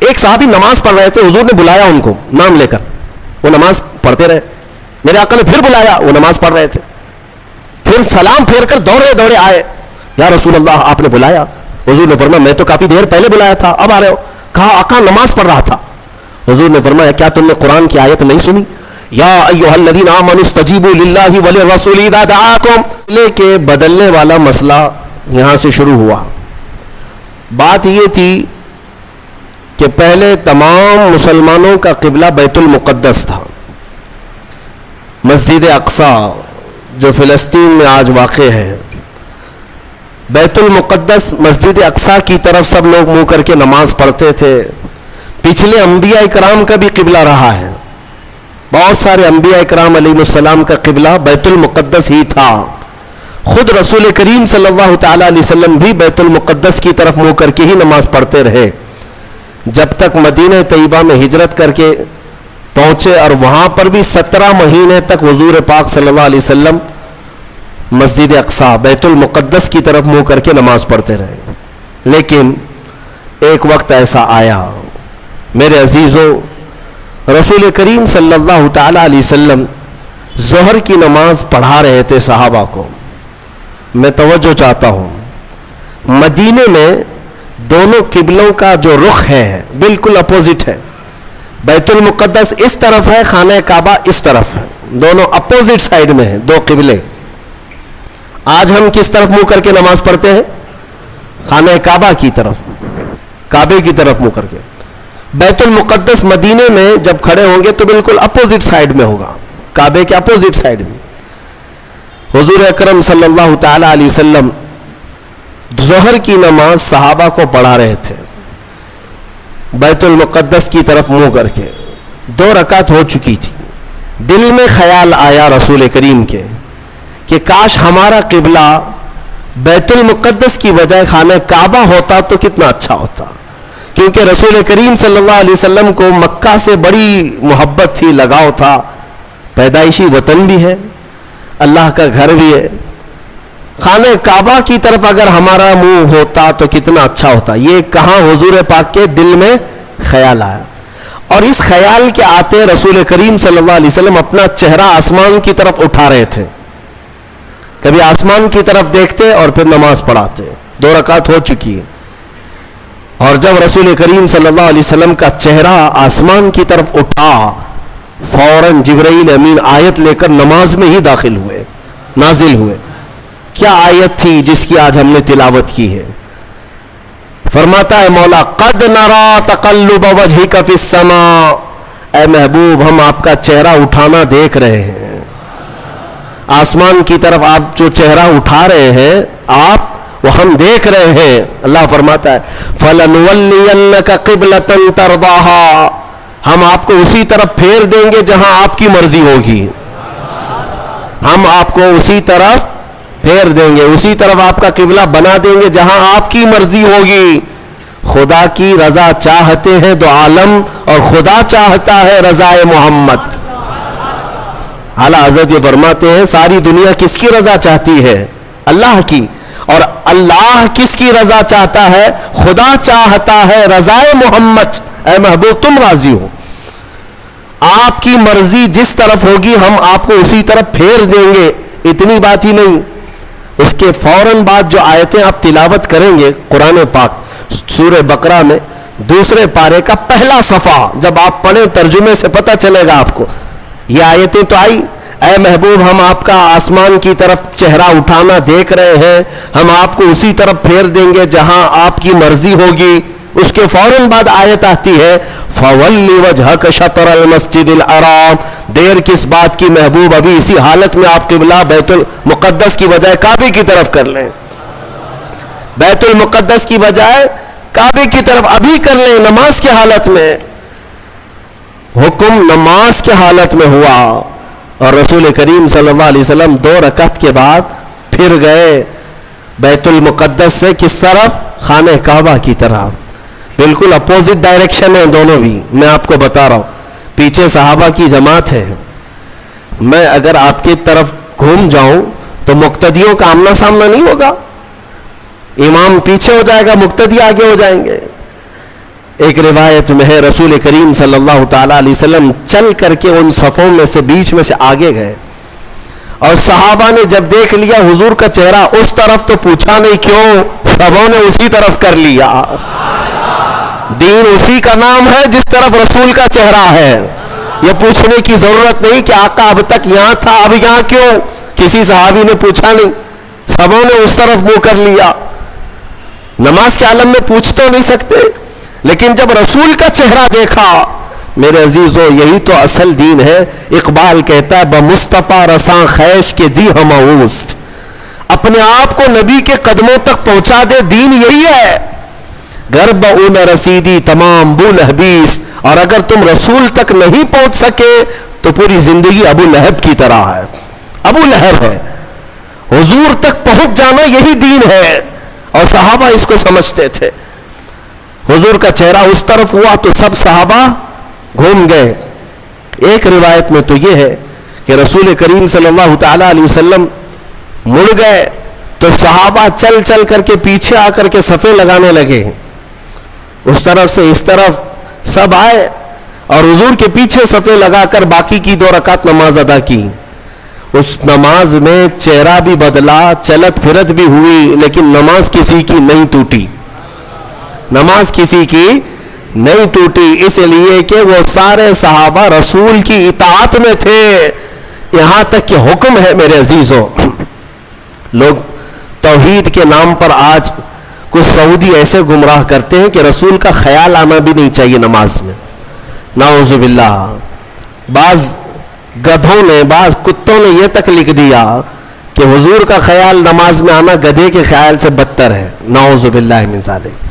ایک صحابی نماز پڑھ رہے تھے, حضور نے بلایا ان کو نام لے کر, وہ نماز پڑھتے رہے. میرے آقا نے پھر بلایا, وہ نماز پڑھ رہے تھے. پھر سلام پھیر کر دوڑے دوڑے آئے, یا رسول اللہ آپ نے بلایا؟ حضور نے فرمایا میں تو کافی دیر پہلے بلایا تھا, اب آ رہے ہو؟ کہا آقا نماز پڑھ رہا تھا. حضور نے فرمایا کیا تم نے قرآن کی آیت نہیں سنی؟ یا ایھا الذین آمنوا استجیبوا للہ وللرسول اذا دعاکم. لے کے بدلنے والا مسئلہ یہاں سے شروع ہوا. بات یہ تھی کہ پہلے تمام مسلمانوں کا قبلہ بیت المقدس تھا. مسجد اقصی جو فلسطین میں آج واقع ہے, بیت المقدس مسجد اقصی کی طرف سب لوگ منہ کر کے نماز پڑھتے تھے. پچھلے انبیاء اکرام کا بھی قبلہ رہا ہے. بہت سارے انبیاء اکرام علیہ السلام کا قبلہ بیت المقدس ہی تھا. خود رسول کریم صلی اللہ تعالی علیہ وسلم بھی بیت المقدس کی طرف منہ کر کے ہی نماز پڑھتے رہے, جب تک مدینہ طیبہ میں ہجرت کر کے پہنچے, اور وہاں پر بھی 17 مہینے تک حضور پاک صلی اللہ علیہ وسلم مسجد اقصی بیت المقدس کی طرف منہ کر کے نماز پڑھتے رہے. لیکن ایک وقت ایسا آیا میرے عزیزوں, رسول کریم صلی اللہ تعالی علیہ وسلم ظہر کی نماز پڑھا رہے تھے صحابہ کو. میں توجہ چاہتا ہوں, مدینے میں دونوں قبلوں کا جو رخ ہے بالکل اپوزٹ ہے. بیت المقدس اس طرف ہے, خانہ کعبہ اس طرف ہے, دونوں اپوزٹ سائیڈ میں ہیں, دو قبلے. آج ہم کس طرف منہ کر کے نماز پڑھتے ہیں؟ خانہ کعبہ کی طرف, کعبے کی طرف منہ کر کے. بیت المقدس مدینے میں جب کھڑے ہوں گے تو بالکل اپوزٹ سائیڈ میں ہوگا, کعبے کے اپوزٹ سائیڈ میں. حضور اکرم صلی اللہ تعالی علیہ وسلم ظہر کی نماز صحابہ کو پڑھا رہے تھے بیت المقدس کی طرف منہ کر کے. 2 رکعت ہو چکی تھی. دل میں خیال آیا رسول کریم کے کہ کاش ہمارا قبلہ بیت المقدس کی بجائے خانہ کعبہ ہوتا تو کتنا اچھا ہوتا, کیونکہ رسول کریم صلی اللہ علیہ وسلم کو مکہ سے بڑی محبت تھی, لگاؤ تھا. پیدائشی وطن بھی ہے, اللہ کا گھر بھی ہے. خانہ کعبہ کی طرف اگر ہمارا منہ ہوتا تو کتنا اچھا ہوتا. یہ کہاں حضور پاک کے دل میں خیال آیا, اور اس خیال کے آتے رسول کریم صلی اللہ علیہ وسلم اپنا چہرہ آسمان کی طرف اٹھا رہے تھے. کبھی آسمان کی طرف دیکھتے اور پھر نماز پڑھاتے. 2 رکعت ہو چکی ہے, اور جب رسول کریم صلی اللہ علیہ وسلم کا چہرہ آسمان کی طرف اٹھا, فوراً جبرائیل امین آیت لے کر نماز میں ہی داخل ہوئے, نازل ہوئے. کیا آیت تھی جس کی آج ہم نے تلاوت کی ہے؟ فرماتا ہے مولا قد نرا تقلب وجہک فی السماء, اے محبوب ہم آپ کا چہرہ اٹھانا دیکھ رہے ہیں. آسمان کی طرف آپ جو چہرہ اٹھا رہے ہیں آپ, وہ ہم دیکھ رہے ہیں. اللہ فرماتا ہے فَلَنُوَلِّيَنَّكَ قِبْلَةً تَرْضَاهَا, ہم آپ کو اسی طرف پھیر دیں گے جہاں آپ کی مرضی ہوگی. ہم آپ کو اسی طرف پھیر دیں گے, اسی طرف آپ کا قبلہ بنا دیں گے جہاں آپ کی مرضی ہوگی. خدا کی رضا چاہتے ہیں دو عالم, اور خدا چاہتا ہے رضائے محمد. اعلیٰ حضرت یہ فرماتے ہیں ساری دنیا کس کی رضا چاہتی ہے؟ اللہ کی. اور اللہ کس کی رضا چاہتا ہے؟ خدا چاہتا ہے رضائے محمد. اے محبوب تم راضی ہو, آپ کی مرضی جس طرف ہوگی ہم آپ کو اسی طرف پھیر دیں گے. اتنی بات ہی نہیں, اس کے فوراً بعد جو آیتیں آپ تلاوت کریں گے قرآن پاک سورہ بقرہ میں 2 پارے کا پہلا صفحہ جب آپ پڑھیں ترجمے سے پتہ چلے گا آپ کو. یہ آیتیں تو آئی, اے محبوب ہم آپ کا آسمان کی طرف چہرہ اٹھانا دیکھ رہے ہیں, ہم آپ کو اسی طرف پھیر دیں گے جہاں آپ کی مرضی ہوگی. اس کے فوراً بعد آیت آتی ہے فَوَلِّ وَجْهَكَ شَطْرَ الْمَسْجِدِ الْحَرَامِ. دیر کس بات کی محبوب, ابھی اسی حالت میں آپ قبلہ بیت المقدس کی بجائے کعبے کی طرف کر لیں. بیت المقدس کی بجائے کعبے کی طرف ابھی کر لیں نماز کی حالت میں. حکم نماز کی حالت میں ہوا, اور رسول کریم صلی اللہ علیہ وسلم 2 رکعت کے بعد پھر گئے بیت المقدس سے کس طرف؟ خانہ کعبہ کی طرف. بالکل اپوزٹ ڈائریکشن ہے دونوں بھی. میں آپ کو بتا رہا ہوں, پیچھے صحابہ کی جماعت ہے, میں اگر آپ کی طرف گھوم جاؤں تو مقتدیوں کا آمنا سامنا نہیں ہوگا. امام پیچھے ہو جائے گا, مقتدی آگے ہو جائیں گے. ایک روایت میں ہے رسول کریم صلی اللہ تعالیٰ علیہ وسلم چل کر کے ان صفوں میں سے بیچ میں سے آگے گئے، اور صحابہ نے جب دیکھ لیا حضور کا چہرہ اس طرف تو پوچھا نہیں کیوں، سبوں نے اسی طرف کر لیا۔ دین اسی کا نام ہے جس طرف رسول کا چہرہ ہے۔ یہ پوچھنے کی ضرورت نہیں کہ آقا اب تک یہاں تھا اب یہاں کیوں، کسی صحابی نے پوچھا نہیں، سبوں نے اس طرف منہ کر لیا۔ نماز کے عالم میں پوچھ تو نہیں سکتے، لیکن جب رسول کا چہرہ دیکھا، میرے عزیزو یہی تو اصل دین ہے۔ اقبال کہتا ہے بمصطفیٰ رساں خیش کے دی ہماؤس، اپنے آپ کو نبی کے قدموں تک پہنچا دے، دین یہی ہے۔ گر بہ نہ رسیدی تمام بول حبیس، اور اگر تم رسول تک نہیں پہنچ سکے تو پوری زندگی ابو لہب کی طرح ہے، ابو لہب ہے۔ حضور تک پہنچ جانا یہی دین ہے، اور صحابہ اس کو سمجھتے تھے۔ حضور کا چہرہ اس طرف ہوا تو سب صحابہ گھوم گئے۔ ایک روایت میں تو یہ ہے کہ رسول کریم صلی اللہ تعالیٰ علیہ وسلم مڑ گئے تو صحابہ چل چل کر کے پیچھے آ کر کے صفیں لگانے لگے، اس طرف سے اس طرف سب آئے اور حضور کے پیچھے صفیں لگا کر باقی کی 2 رکعت نماز ادا کی۔ اس نماز میں چہرہ بھی بدلا، چلت پھرت بھی ہوئی، لیکن نماز کسی کی نہیں ٹوٹی، نماز کسی کی نہیں ٹوٹی، اس لیے کہ وہ سارے صحابہ رسول کی اطاعت میں تھے۔ یہاں تک کہ حکم ہے میرے عزیزوں، لوگ توحید کے نام پر آج کچھ سعودی ایسے گمراہ کرتے ہیں کہ رسول کا خیال آنا بھی نہیں چاہیے نماز میں، نعوذ باللہ۔ بعض گدھوں نے، بعض کتوں نے یہ تک لکھ دیا کہ حضور کا خیال نماز میں آنا گدھے کے خیال سے بدتر ہے، نعوذ باللہ من ذالک۔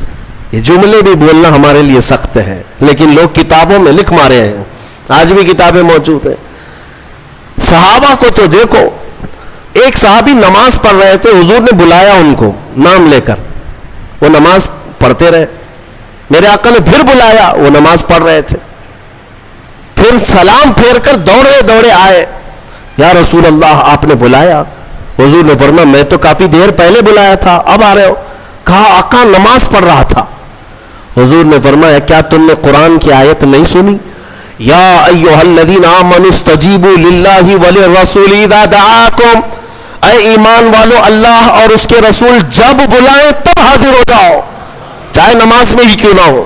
یہ جملے بھی بولنا ہمارے لیے سخت ہے، لیکن لوگ کتابوں میں لکھ مارے ہیں، آج بھی کتابیں موجود ہیں۔ صحابہ کو تو دیکھو، ایک صحابی نماز پڑھ رہے تھے، حضور نے بلایا ان کو نام لے کر، وہ نماز پڑھتے رہے۔ میرے آقا نے پھر بلایا، وہ نماز پڑھ رہے تھے، پھر سلام پھیر کر دوڑے دوڑے آئے، یا رسول اللہ آپ نے بلایا؟ حضور نے فرمایا میں تو کافی دیر پہلے بلایا تھا، اب آ رہے ہو؟ کہا آقا نماز پڑھ رہا تھا۔ حضور نے فرمایا کیا تم نے قرآن کی آیت نہیں سنی؟ یا ایھا الذین آمنوا استجیبوا للہ وللرسول اذا دعاکم، اے ایمان والو اللہ اور اس کے رسول جب بلائیں تب حاضر ہو جاؤ، چاہے نماز میں ہی کیوں نہ ہو۔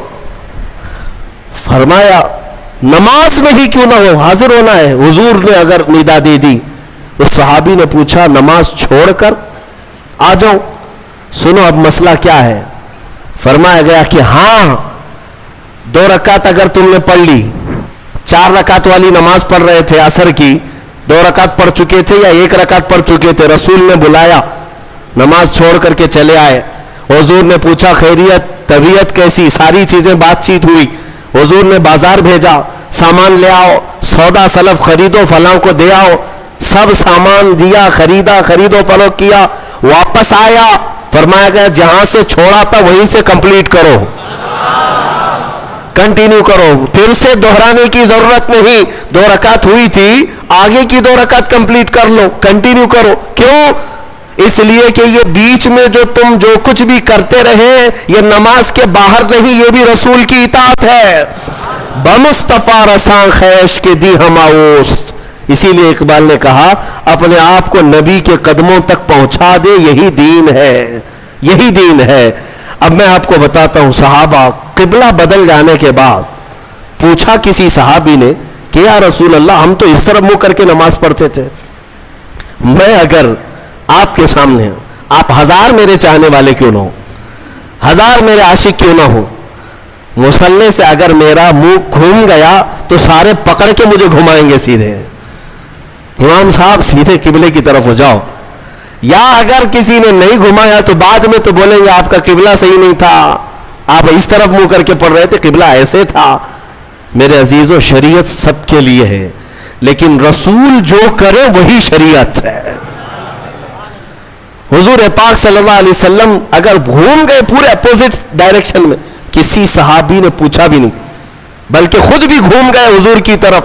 فرمایا نماز میں ہی کیوں نہ ہو، حاضر ہونا ہے۔ حضور نے اگر ندا دے دی، اس صحابی نے پوچھا نماز چھوڑ کر آ جاؤ؟ سنو اب مسئلہ کیا ہے۔ فرمایا گیا کہ ہاں 2 رکعت اگر تم نے پڑھ لی، 4 رکعت والی نماز پڑھ رہے تھے عصر کی، 2 رکعت پڑھ چکے تھے یا 1 رکعت پڑھ چکے تھے، رسول نے بلایا، نماز چھوڑ کر کے چلے آئے۔ حضور نے پوچھا خیریت، طبیعت کیسی، ساری چیزیں بات چیت ہوئی۔ حضور نے بازار بھیجا، سامان لے آؤ، سودا سلف خریدو، فلاں کو دے آؤ، سب سامان دیا، خریدا، خرید و فروخت کیا، واپس آیا، فرمایا گیا جہاں سے چھوڑا تھا وہیں سے کمپلیٹ کرو، کنٹینیو کرو، پھر سے دہرانے کی ضرورت نہیں۔ 2 رکعت ہوئی تھی، آگے کی 2 رکعت کمپلیٹ کر لو، کنٹینیو کرو۔ کیوں؟ اس لیے کہ یہ بیچ میں تم جو کچھ بھی کرتے رہے یہ نماز کے باہر نہیں، یہ بھی رسول کی اطاعت ہے۔ بمصطفیٰ رساں خیش کے دی ہماؤس، اسی لیے اقبال نے کہا اپنے آپ کو نبی کے قدموں تک پہنچا دے، یہی دین ہے، یہی دین ہے۔ اب میں آپ کو بتاتا ہوں، صحابہ قبلہ بدل جانے کے بعد پوچھا کسی صحابی نے کہ یا رسول اللہ ہم تو اس طرف منہ کر کے نماز پڑھتے تھے، میں اگر آپ کے سامنے ہوں، آپ 1000 میرے چاہنے والے کیوں نہ ہو، 1000 میرے عاشق کیوں نہ ہو، مصلی سے اگر میرا منہ گھوم گیا تو سارے پکڑ کے مجھے گھمائیں گے سیدھے، امام صاحب سیدھے قبلے کی طرف ہو جاؤ۔ یا اگر کسی نے نہیں گھمایا تو بعد میں تو بولیں گے آپ کا قبلہ صحیح نہیں تھا، آپ اس طرف منہ کر کے پڑھ رہے تھے، قبلہ ایسے تھا۔ میرے عزیزو شریعت سب کے لیے ہے، لیکن رسول جو کرے وہی شریعت ہے۔ حضور پاک صلی اللہ علیہ وسلم اگر گھوم گئے پورے اپوزٹ ڈائریکشن میں، کسی صحابی نے پوچھا بھی نہیں، بلکہ خود بھی گھوم گئے حضور کی طرف،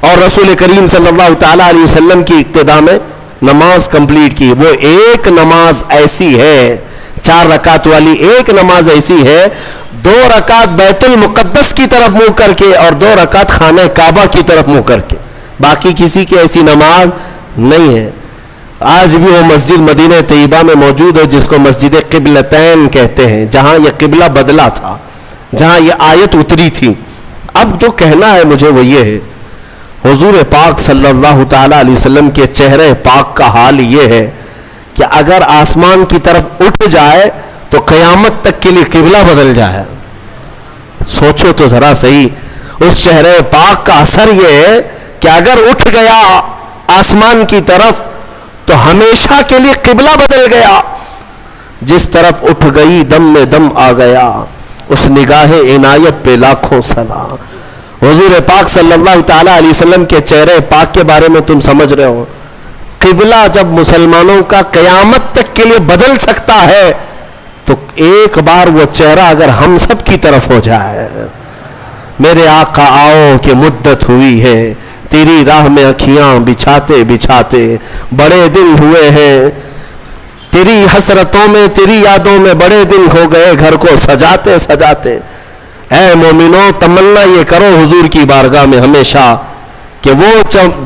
اور رسول کریم صلی اللہ تعالیٰ علیہ وسلم کی اقتداء میں نماز کمپلیٹ کی۔ وہ ایک نماز ایسی ہے 4 رکعت والی ایک نماز ایسی ہے 2 رکعت بیت المقدس کی طرف منہ کر کے اور 2 رکعت خانہ کعبہ کی طرف منہ کر کے. باقی کسی کی ایسی نماز نہیں ہے. آج بھی وہ مسجد مدینہ طیبہ میں موجود ہے جس کو مسجد قبلتین کہتے ہیں, جہاں یہ قبلہ بدلا تھا, جہاں یہ آیت اتری تھی. اب جو کہنا ہے مجھے وہ یہ ہے, حضور پاک صلی اللہ تعالی علیہ وسلم کے چہرے پاک کا حال یہ ہے کہ اگر آسمان کی طرف اٹھ جائے تو قیامت تک کے لیے قبلہ بدل جائے. سوچو تو ذرا صحیح, اس چہرے پاک کا اثر یہ ہے کہ اگر اٹھ گیا آسمان کی طرف تو ہمیشہ کے لیے قبلہ بدل گیا. جس طرف اٹھ گئی دم میں دم آ گیا, اس نگاہ عنایت پہ لاکھوں سلام. حضور پاک صلی اللہ تعالی علیہ وسلم کے چہرے پاک کے بارے میں تم سمجھ رہے ہو, قبلہ جب مسلمانوں کا قیامت تک کے لیے بدل سکتا ہے تو ایک بار وہ چہرہ اگر ہم سب کی طرف ہو جائے. میرے آقا آؤ کہ مدت ہوئی ہے تیری راہ میں اکھیاں بچھاتے بچھاتے, بڑے دن ہوئے ہیں تیری حسرتوں میں تیری یادوں میں, بڑے دن ہو گئے گھر کو سجاتے سجاتے. اے مومنوں تمنا یہ کرو حضور کی بارگاہ میں ہمیشہ کہ وہ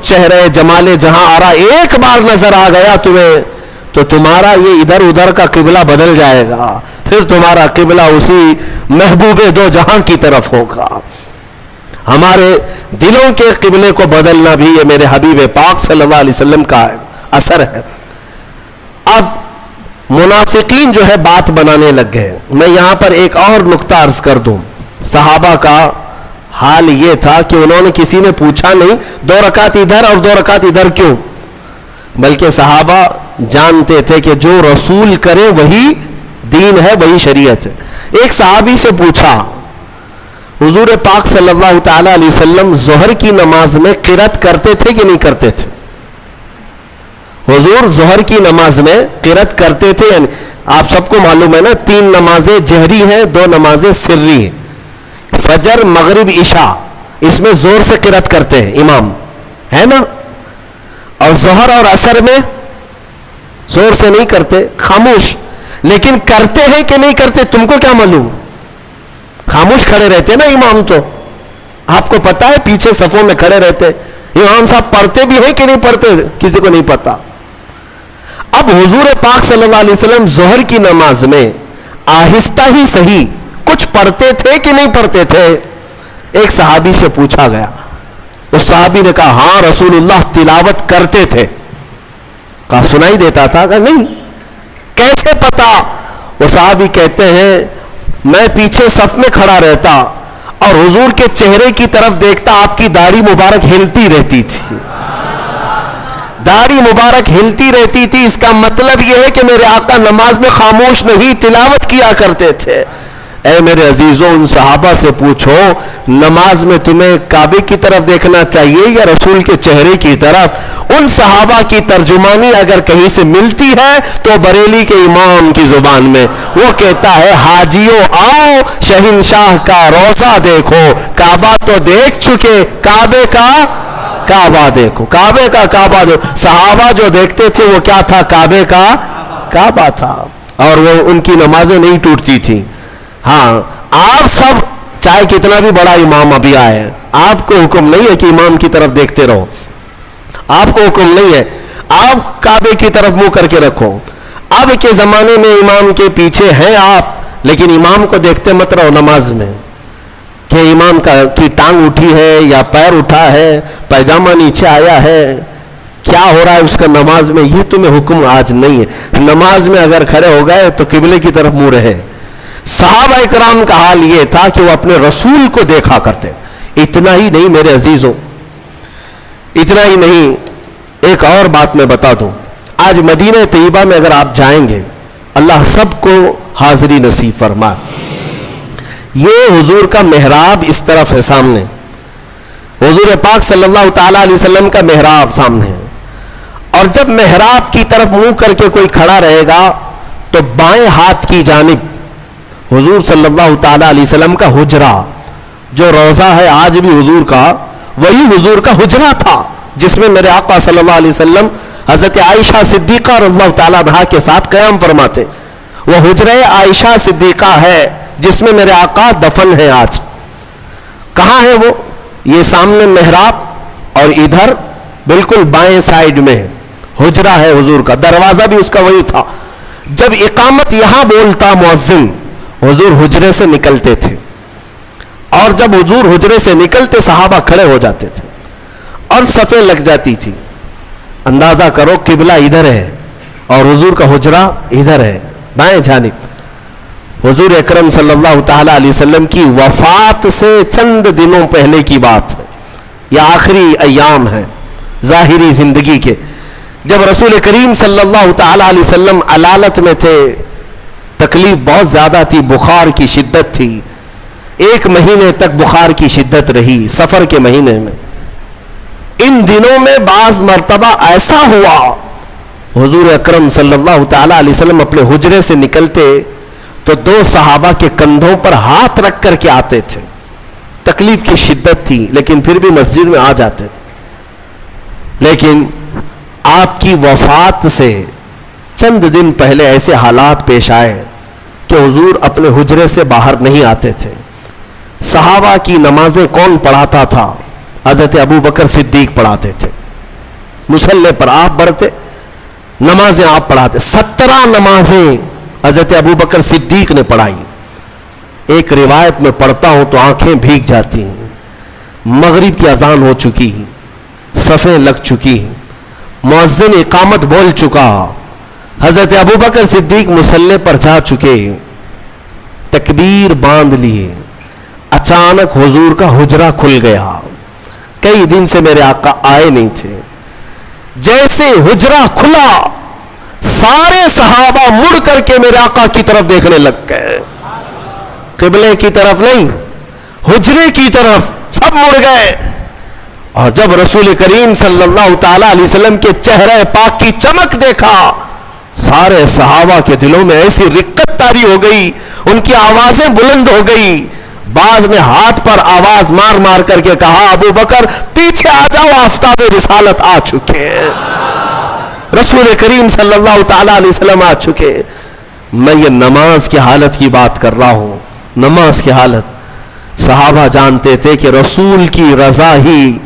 چہرے جمال جہاں آرا ایک بار نظر آ گیا تمہیں تو تمہارا یہ ادھر ادھر کا قبلہ بدل جائے گا, پھر تمہارا قبلہ اسی محبوب دو جہاں کی طرف ہوگا. ہمارے دلوں کے قبلے کو بدلنا بھی یہ میرے حبیب پاک صلی اللہ علیہ وسلم کا اثر ہے. اب منافقین جو ہے بات بنانے لگ گئے. میں یہاں پر ایک اور نقطہ عرض کر دوں. صحابہ کا حال یہ تھا کہ انہوں نے کسی نے پوچھا نہیں 2 رکعت ادھر اور 2 رکعت ادھر کیوں, بلکہ صحابہ جانتے تھے کہ جو رسول کرے وہی دین ہے, وہی شریعت ہے. ایک صحابی سے پوچھا حضور پاک صلی اللہ تعالی علیہ وسلم ظہر کی نماز میں قرات کرتے تھے کہ نہیں کرتے تھے؟ حضور ظہر کی نماز میں قرات کرتے تھے. یعنی آپ سب کو معلوم ہے نا 3 نمازیں جہری ہیں, 2 نمازیں سری ہیں. فجر مغرب عشاء اس میں زور سے قرات کرتے ہیں امام, ہے نا, اور ظہر اور عصر میں زور سے نہیں کرتے, خاموش. لیکن کرتے ہیں کہ نہیں کرتے تم کو کیا معلوم؟ خاموش کھڑے رہتے نا امام, تو آپ کو پتا ہے پیچھے صفوں میں کھڑے رہتے امام صاحب پڑھتے بھی ہیں کہ نہیں پڑھتے کسی کو نہیں پتا. اب حضور پاک صلی اللہ علیہ وسلم ظہر کی نماز میں آہستہ ہی صحیح کچھ پڑھتے تھے کہ نہیں پڑھتے تھے؟ ایک صحابی سے پوچھا گیا. اس صحابی نے کہا ہاں رسول اللہ تلاوت کرتے تھے. کہا سنائی دیتا تھا؟ کہا نہیں. کیسے پتا؟ وہ صحابی کہتے ہیں میں پیچھے صف میں کھڑا رہتا اور حضور کے چہرے کی طرف دیکھتا, آپ کی داڑھی مبارک ہلتی رہتی تھی, داڑھی مبارک ہلتی رہتی تھی. اس کا مطلب یہ ہے کہ میرے آقا نماز میں خاموش نہیں تلاوت کیا کرتے تھے. اے میرے عزیزوں ان صحابہ سے پوچھو نماز میں تمہیں کعبے کی طرف دیکھنا چاہیے یا رسول کے چہرے کی طرف؟ ان صحابہ کی ترجمانی اگر کہیں سے ملتی ہے تو بریلی کے امام کی زبان میں. وہ کہتا ہے حاجیوں آؤ شہنشاہ کا روضہ دیکھو, کعبہ تو دیکھ چکے, کعبے کا کعبہ دیکھو, کعبے کا کعبہ دیکھو. صحابہ جو دیکھتے تھے وہ کیا تھا؟ کعبے کا کعبہ تھا, اور وہ ان کی نمازیں نہیں ٹوٹتی تھیں. ہاں آپ سب چاہے کتنا بھی بڑا امام ابھی آئے, آپ کو حکم نہیں ہے کہ امام کی طرف دیکھتے رہو, آپ کو حکم نہیں ہے, آپ کعبے کی طرف منہ کر کے رکھو. اب کے زمانے میں امام کے پیچھے ہیں آپ, لیکن امام کو دیکھتے مت رہو نماز میں کہ امام کی ٹانگ اٹھی ہے یا پیر اٹھا ہے, پیجامہ نیچے آیا ہے, کیا ہو رہا ہے اس کا نماز میں, یہ تمہیں حکم آج نہیں ہے. نماز میں اگر کھڑے ہو گئے تو قبلے کی طرف منہ رہے. صحابہ اکرام کا حال یہ تھا کہ وہ اپنے رسول کو دیکھا کرتے. اتنا ہی نہیں میرے عزیزوں, اتنا ہی نہیں, ایک اور بات میں بتا دوں. آج مدینہ طیبہ میں اگر آپ جائیں گے, اللہ سب کو حاضری نصیب فرمائے. یہ حضور کا محراب اس طرف ہے سامنے, حضور پاک صلی اللہ تعالی علیہ وسلم کا محراب سامنے ہے. اور جب محراب کی طرف منہ کر کے کوئی کھڑا رہے گا تو بائیں ہاتھ کی جانب حضور صلی اللہ تعالی علیہ وسلم کا حجرہ, جو روضہ ہے آج بھی حضور کا, وہی حضور کا حجرہ تھا جس میں میرے آقا صلی اللہ علیہ وسلم حضرت عائشہ صدیقہ رضی اللہ تعالی عنہا کے ساتھ قیام فرماتے. وہ حجرہ عائشہ صدیقہ ہے جس میں میرے آقا دفن ہے آج. کہاں ہے وہ؟ یہ سامنے محراب اور ادھر بالکل بائیں سائڈ میں حجرہ ہے حضور کا. دروازہ بھی اس کا وہی تھا. جب اقامت یہاں بولتا مؤذن حضور حجرے سے نکلتے تھے, اور جب حضور حجرے سے نکلتے صحابہ کھڑے ہو جاتے تھے اور صفیں لگ جاتی تھی. اندازہ کرو قبلہ ادھر ہے اور حضور کا حجرہ ادھر ہے بائیں جانب. حضور اکرم صلی اللہ تعالی علیہ وسلم کی وفات سے چند دنوں پہلے کی بات ہے, یا آخری ایام ہے ظاہری زندگی کے, جب رسول کریم صلی اللہ تعالی علیہ وسلم علالت میں تھے. تکلیف بہت زیادہ تھی, بخار کی شدت تھی, 1 مہینے تک بخار کی شدت رہی سفر کے مہینے میں. ان دنوں میں بعض مرتبہ ایسا ہوا حضور اکرم صلی اللہ تعالی علیہ وسلم اپنے حجرے سے نکلتے تو 2 صحابہ کے کندھوں پر ہاتھ رکھ کر کے آتے تھے. تکلیف کی شدت تھی لیکن پھر بھی مسجد میں آ جاتے تھے. لیکن آپ کی وفات سے چند دن پہلے ایسے حالات پیش آئے کہ حضور اپنے حجرے سے باہر نہیں آتے تھے. صحابہ کی نمازیں کون پڑھاتا تھا؟ حضرت ابو بکر صدیق پڑھاتے تھے. مصلی پر آپ بڑھتے, نمازیں آپ پڑھاتے. 17 نمازیں حضرت ابو بکر صدیق نے پڑھائی. ایک روایت میں پڑھتا ہوں تو آنکھیں بھیگ جاتی ہیں. مغرب کی اذان ہو چکی, صفیں لگ چکی, مؤذن اقامت بول چکا, حضرت ابو بکر صدیق مصلی پر جا چکے, تکبیر باندھ لیے. اچانک حضور کا حجرہ کھل گیا. کئی دن سے میرے آقا آئے نہیں تھے. جیسے حجرہ کھلا سارے صحابہ مڑ کر کے میرے آقا کی طرف دیکھنے لگ گئے. قبلے کی طرف نہیں, حجرے کی طرف سب مڑ گئے. اور جب رسول کریم صلی اللہ تعالی علیہ وسلم کے چہرے پاک کی چمک دیکھا, سارے صحابہ کے دلوں میں ایسی رقت طاری ہو گئی, ان کی آوازیں بلند ہو گئی. بعض نے ہاتھ پر آواز مار مار کر کے کہا, ابو بکر پیچھے آ جاؤ, آفتاب رسالت آ چکے ہیں, رسول کریم صلی اللہ تعالی علیہ وسلم آ چکے. میں یہ نماز کی حالت کی بات کر رہا ہوں, نماز کی حالت. صحابہ جانتے تھے کہ رسول کی رضا ہی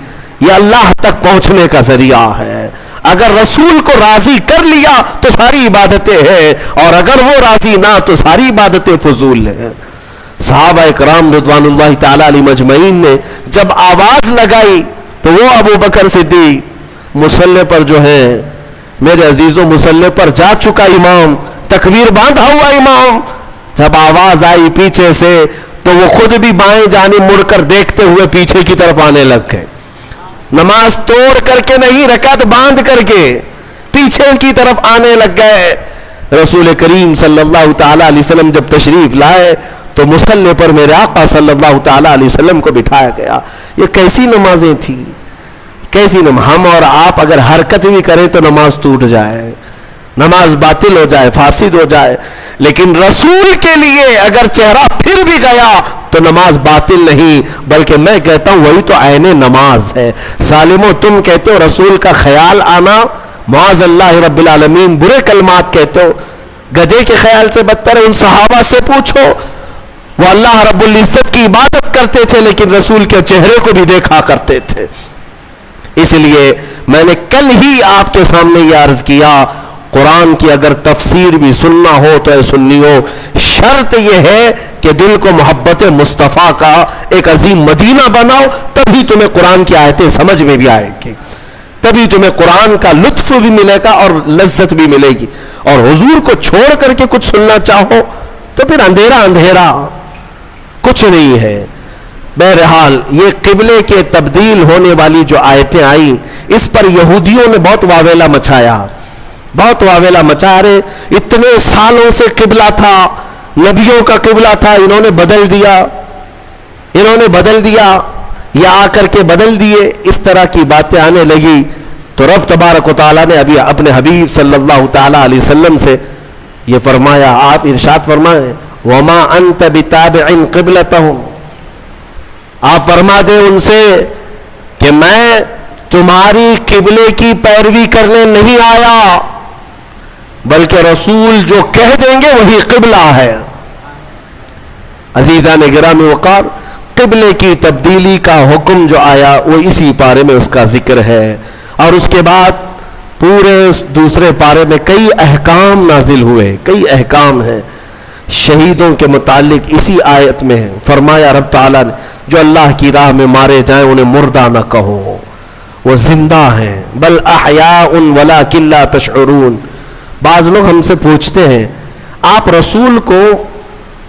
یہ اللہ تک پہنچنے کا ذریعہ ہے. اگر رسول کو راضی کر لیا تو ساری عبادتیں ہیں, اور اگر وہ راضی نہ تو ساری عبادتیں فضول ہیں. صحابہ اکرام رضوان اللہ تعالی علیہ مجمعین نے جب آواز لگائی تو وہ ابو بکر صدیق مصلی پر جو ہے میرے عزیزوں, مصلی پر جا چکا امام, تکبیر باندھا ہوا امام, جب آواز آئی پیچھے سے تو وہ خود بھی بائیں جانب مڑ کر دیکھتے ہوئے پیچھے کی طرف آنے لگ گئے. نماز توڑ کر کے نہیں, رکعت باندھ کر کے پیچھے کی طرف آنے لگ گئے. رسول کریم صلی اللہ تعالی علیہ وسلم جب تشریف لائے تو مصلی پر میرے آقا صلی اللہ تعالی علیہ وسلم کو بٹھایا گیا. یہ کیسی نمازیں تھیں, کیسی نماز. ہم اور آپ اگر حرکت بھی کریں تو نماز ٹوٹ جائے, نماز باطل ہو جائے, فاسد ہو جائے. لیکن رسول کے لیے اگر چہرہ پھر بھی گیا تو نماز باطل نہیں, بلکہ میں کہتا ہوں وہی تو عین نماز ہے. ظالمو, تم کہتے ہو رسول کا خیال آنا, معاذ اللہ رب العالمین برے کلمات کہتے ہو, گدھے کے خیال سے بدتر ہے. ان صحابہ سے پوچھو, وہ اللہ رب العزت کی عبادت کرتے تھے لیکن رسول کے چہرے کو بھی دیکھا کرتے تھے. اس لیے میں نے کل ہی آپ کے سامنے یہ عرض کیا, قرآن کی اگر تفسیر بھی سننا ہو تو اے سنیو, شرط یہ ہے کہ دل کو محبت مصطفیٰ کا ایک عظیم مدینہ بناؤ, تبھی تمہیں قرآن کی آیتیں سمجھ میں بھی آئے گی, تبھی تمہیں قرآن کا لطف بھی ملے گا اور لذت بھی ملے گی. اور حضور کو چھوڑ کر کے کچھ سننا چاہو تو پھر اندھیرا اندھیرا, کچھ نہیں ہے. بہرحال یہ قبلے کے تبدیل ہونے والی جو آیتیں آئیں, اس پر یہودیوں نے بہت واویلا مچایا, بہت واویلا مچا رہے. اتنے سالوں سے قبلہ تھا, نبیوں کا قبلہ تھا, انہوں نے بدل دیا, انہوں نے بدل دیا, یا آ کر کے بدل دیے. اس طرح کی باتیں آنے لگی تو رب تبارک و تعالیٰ نے ابھی اپنے حبیب صلی اللہ تعالی علیہ وسلم سے یہ فرمایا, آپ ارشاد فرمائیں, وما انت بتابع قبلتهم, آپ فرما دیں ان سے کہ میں تمہاری قبلے کی پیروی کرنے نہیں آیا, بلکہ رسول جو کہہ دیں گے وہی قبلہ ہے. عزیزان گرامی وقار، قبلے کی تبدیلی کا حکم جو آیا وہ اسی پارے میں اس کا ذکر ہے، اور اس کے بعد پورے دوسرے پارے میں کئی احکام نازل ہوئے، کئی احکام ہیں شہیدوں کے متعلق اسی آیت میں ہے. فرمایا رب تعالیٰ نے جو اللہ کی راہ میں مارے جائیں انہیں مردہ نہ کہو، وہ زندہ ہیں. بل احیاء ولکن لا تشعرون. بعض لوگ ہم سے پوچھتے ہیں آپ رسول کو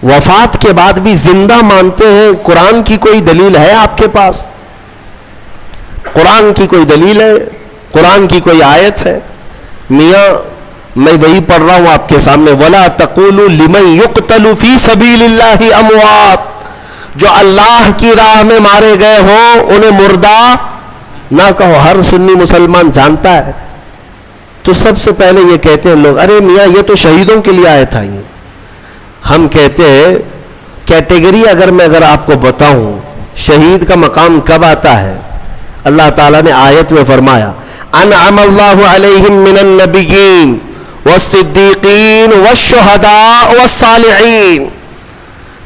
وفات کے بعد بھی زندہ مانتے ہیں، قرآن کی کوئی دلیل ہے آپ کے پاس؟ قرآن کی کوئی دلیل ہے؟ قرآن کی کوئی آیت ہے؟ میاں میں وہی پڑھ رہا ہوں آپ کے سامنے، وَلَا تَقُولُوا لِمَنْ يُقْتَلُ فِي سَبِيلِ اللَّهِ أَمْوَاتٌ. جو اللہ کی راہ میں مارے گئے ہوں انہیں مردہ نہ کہو. ہر سنی مسلمان جانتا ہے. تو سب سے پہلے یہ کہتے ہیں لوگ، ارے میاں یہ تو شہیدوں کے لیے آیا تھا. ہم کہتے ہیں کیٹیگری اگر آپ کو بتاؤں شہید کا مقام کب آتا ہے، اللہ تعالیٰ نے آیت میں فرمایا انعم اللہ علیہم من النبیین والصدیقین والشہداء والصالحین.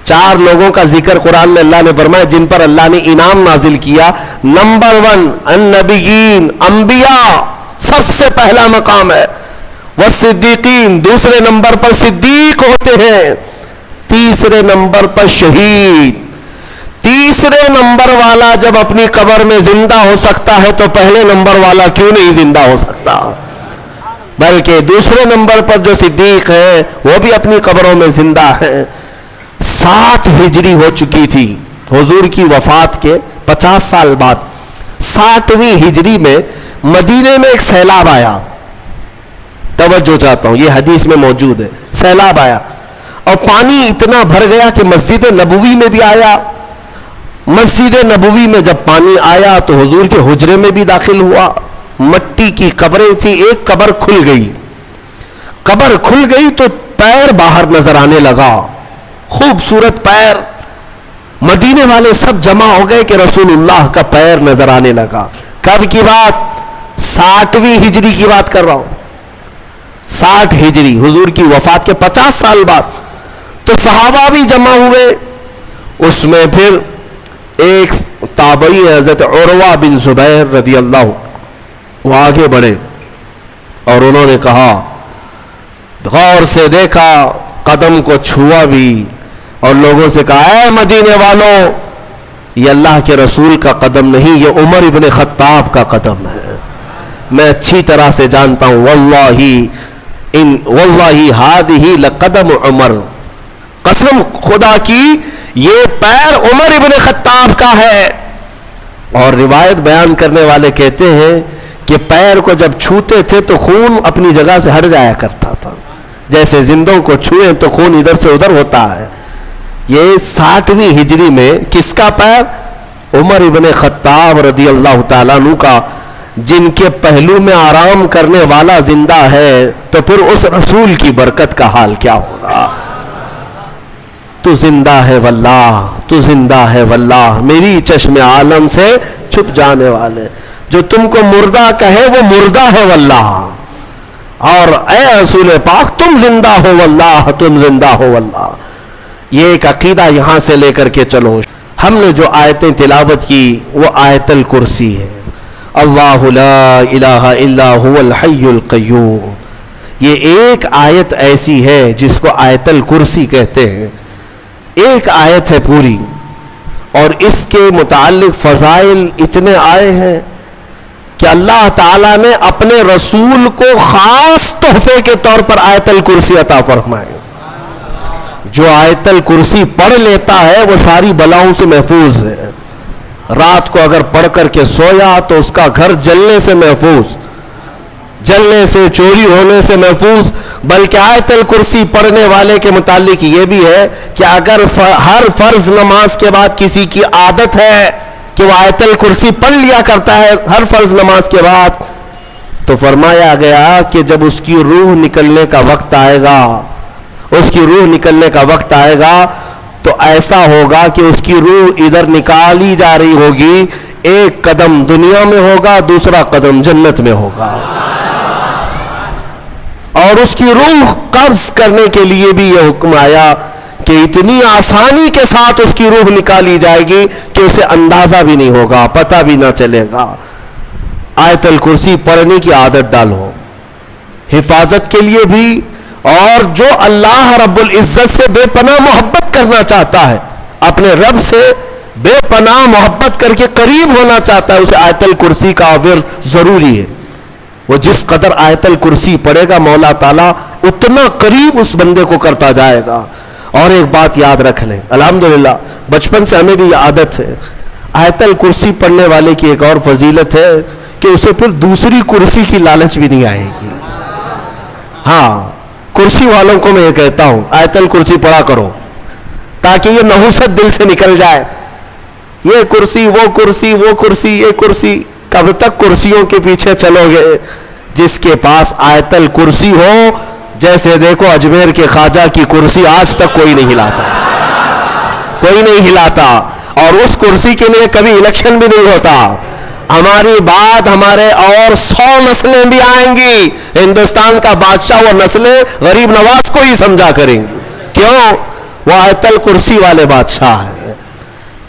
4 لوگوں کا ذکر قرآن میں اللہ نے فرمایا جن پر اللہ نے انعام نازل کیا. نمبر 1 النبیین، انبیاء سب سے پہلا مقام ہے. والصدیقین دوسرے نمبر پر صدیق ہوتے ہیں. تیسرے نمبر پر شہید. تیسرے نمبر والا جب اپنی قبر میں زندہ ہو سکتا ہے تو پہلے نمبر والا کیوں نہیں زندہ ہو سکتا؟ بلکہ دوسرے نمبر پر جو صدیق ہے وہ بھی اپنی قبروں میں زندہ ہے. 60 ہجری ہو چکی تھی حضور کی وفات کے 50 سال بعد. 60ویں ہجری میں مدینے میں ایک سیلاب آیا. توجہ چاہتا ہوں، یہ حدیث میں موجود ہے. سیلاب آیا اور پانی اتنا بھر گیا کہ مسجد نبوی میں بھی آیا. مسجد نبوی میں جب پانی آیا تو حضور کے حجرے میں بھی داخل ہوا. مٹی کی قبریں تھی، ایک قبر کھل گئی. قبر کھل گئی تو پیر باہر نظر آنے لگا، خوبصورت پیر. مدینے والے سب جمع ہو گئے کہ رسول اللہ کا پیر نظر آنے لگا. کب کی بات؟ 60ویں ہجری کی بات کر رہا ہوں. 60 ہجری حضور کی وفات کے 50 سال بعد. تو صحابہ بھی جمع ہوئے. اس میں پھر ایک تابعی حضرت عروہ بن زبیر رضی اللہ، وہ آگے بڑھے اور انہوں نے کہا، غور سے دیکھا، قدم کو چھوا بھی اور لوگوں سے کہا اے مدینے والوں، یہ اللہ کے رسول کا قدم نہیں، یہ عمر ابن خطاب کا قدم ہے. میں اچھی طرح سے جانتا ہوں، واللہ ہذہ لقدم عمر، قسم خدا کی یہ پیر عمر ابن خطاب کا ہے. اور روایت بیان کرنے والے کہتے ہیں کہ پیر کو جب چھوتے تھے تو خون اپنی جگہ سے ہٹ جایا کرتا تھا، جیسے زندوں کو چھوئیں تو خون ادھر سے ادھر ہوتا ہے. یہ 60ویں ہجری میں کس کا پیر؟ عمر ابن خطاب رضی اللہ تعالیٰ عنہ کا، جن کے پہلو میں آرام کرنے والا زندہ ہے تو پھر اس رسول کی برکت کا حال کیا ہوگا. تو زندہ ہے واللہ، تو زندہ ہے واللہ، میری چشم عالم سے چھپ جانے والے. جو تم کو مردہ کہے وہ مردہ ہے واللہ، اور اے رسول پاک تم زندہ ہو واللہ، تم زندہ ہو واللہ. یہ ایک عقیدہ یہاں سے لے کر کے چلو. ہم نے جو آیتیں تلاوت کی وہ آیت الکرسی ہے. اللہ لا الہ الا هو الحی القیوم. یہ ایک آیت ایسی ہے جس کو آیت الکرسی کہتے ہیں. ایک آیت ہے پوری، اور اس کے متعلق فضائل اتنے آئے ہیں کہ اللہ تعالیٰ نے اپنے رسول کو خاص تحفے کے طور پر آیت الکرسی عطا فرمائے. جو آیت الکرسی پڑھ لیتا ہے وہ ساری بلاؤں سے محفوظ ہے. رات کو اگر پڑھ کر کے سویا تو اس کا گھر جلنے سے محفوظ، جلنے سے، چوری ہونے سے محفوظ. بلکہ آیت الکرسی پڑھنے والے کے متعلق یہ بھی ہے کہ اگر ہر فرض نماز کے بعد کسی کی عادت ہے کہ وہ آیت الکرسی پڑھ لیا کرتا ہے ہر فرض نماز کے بعد، تو فرمایا گیا کہ جب اس کی روح نکلنے کا وقت آئے گا، اس کی روح نکلنے کا وقت آئے گا تو ایسا ہوگا کہ اس کی روح ادھر نکالی جا رہی ہوگی، ایک قدم دنیا میں ہوگا، دوسرا قدم جنت میں ہوگا. اور اس کی روح قبض کرنے کے لیے بھی یہ حکم آیا کہ اتنی آسانی کے ساتھ اس کی روح نکالی جائے گی کہ اسے اندازہ بھی نہیں ہوگا، پتہ بھی نہ چلے گا۔ آیت الکرسی پڑھنے کی عادت ڈالو، حفاظت کے لیے بھی، اور جو اللہ رب العزت سے بے پناہ محبت کرنا چاہتا ہے، اپنے رب سے بے پناہ محبت کر کے قریب ہونا چاہتا ہے، اسے آیت الکرسی کا ورد ضروری ہے۔ وہ جس قدر آیت الکرسی پڑھے گا مولا تعالیٰ اتنا قریب اس بندے کو کرتا جائے گا۔ اور ایک بات یاد رکھ لیں، الحمدللہ بچپن سے ہمیں بھی یہ عادت ہے، آیت الکرسی پڑھنے والے کی ایک اور فضیلت ہے کہ اسے پھر دوسری کرسی کی لالچ بھی نہیں آئے گی۔ ہاں، کرسی والوں کو میں یہ کہتا ہوں آیت الکرسی پڑھا کرو تاکہ یہ نحوست دل سے نکل جائے، یہ کرسی وہ کرسی وہ کرسی یہ کرسی، کب تک کرسیوں کے پیچھے چلو گے؟ جس کے پاس آیت الکرسی ہو، جیسے دیکھو اجمیر کے خواجہ کی کرسی آج تک کوئی نہیں ہلاتا، کوئی نہیں ہلاتا، اور اس کرسی کے لیے کبھی الیکشن بھی نہیں ہوتا۔ ہماری بات ہمارے اور 100 نسلیں بھی آئیں گی، ہندوستان کا بادشاہ وہ نسلیں غریب نواز کو ہی سمجھا کریں گی، کیوں؟ وہ آیت الکرسی والے بادشاہ ہیں۔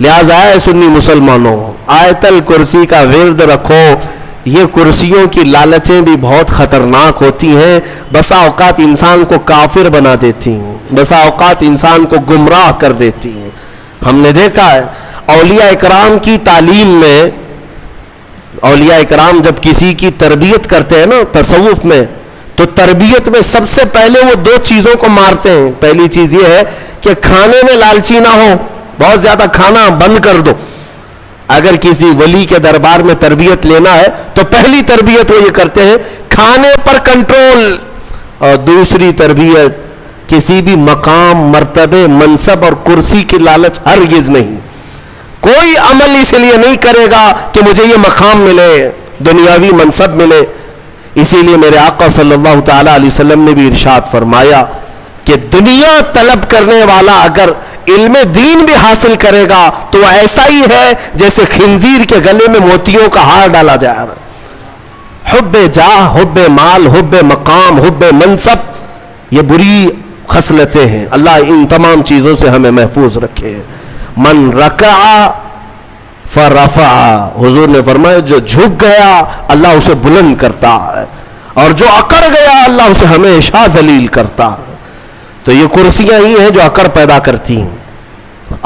لہذا ہے سنی مسلمانوں، آیت الکرسی کا ورد رکھو۔ یہ کرسیوں کی لالچیں بھی بہت خطرناک ہوتی ہیں، بسا اوقات انسان کو کافر بنا دیتی ہیں، بسا اوقات انسان کو گمراہ کر دیتی ہیں۔ ہم نے دیکھا ہے اولیاء اکرام کی تعلیم میں، اولیاء اکرام جب کسی کی تربیت کرتے ہیں نا تصوف میں، تو تربیت میں سب سے پہلے وہ 2 چیزوں کو مارتے ہیں۔ پہلی چیز یہ ہے کہ کھانے میں لالچی نہ ہو، بہت زیادہ کھانا بند کر دو۔ اگر کسی ولی کے دربار میں تربیت لینا ہے تو پہلی تربیت وہ یہ کرتے ہیں کھانے پر کنٹرول، اور دوسری تربیت کسی بھی مقام، مرتبے، منصب اور کرسی کی لالچ ہرگز نہیں۔ کوئی عمل اس لیے نہیں کرے گا کہ مجھے یہ مقام ملے، دنیاوی منصب ملے۔ اسی لیے میرے آقا صلی اللہ تعالی علیہ وسلم نے بھی ارشاد فرمایا کہ دنیا طلب کرنے والا اگر علم دین بھی حاصل کرے گا تو وہ ایسا ہی ہے جیسے خنزیر کے گلے میں موتیوں کا ہار ڈالا جا رہا ہے۔ حب جاہ، حب مال، حب مقام، حب منصب، یہ بری خصلتیں ہیں۔ اللہ ان تمام چیزوں سے ہمیں محفوظ رکھے۔ من رکع فرفع، حضور نے فرمایا جو جھک گیا اللہ اسے بلند کرتا ہے، اور جو اکڑ گیا اللہ اسے ہمیشہ ذلیل کرتا ہے۔ تو یہ کرسیاں ہی ہیں جو اکڑ پیدا کرتی ہیں۔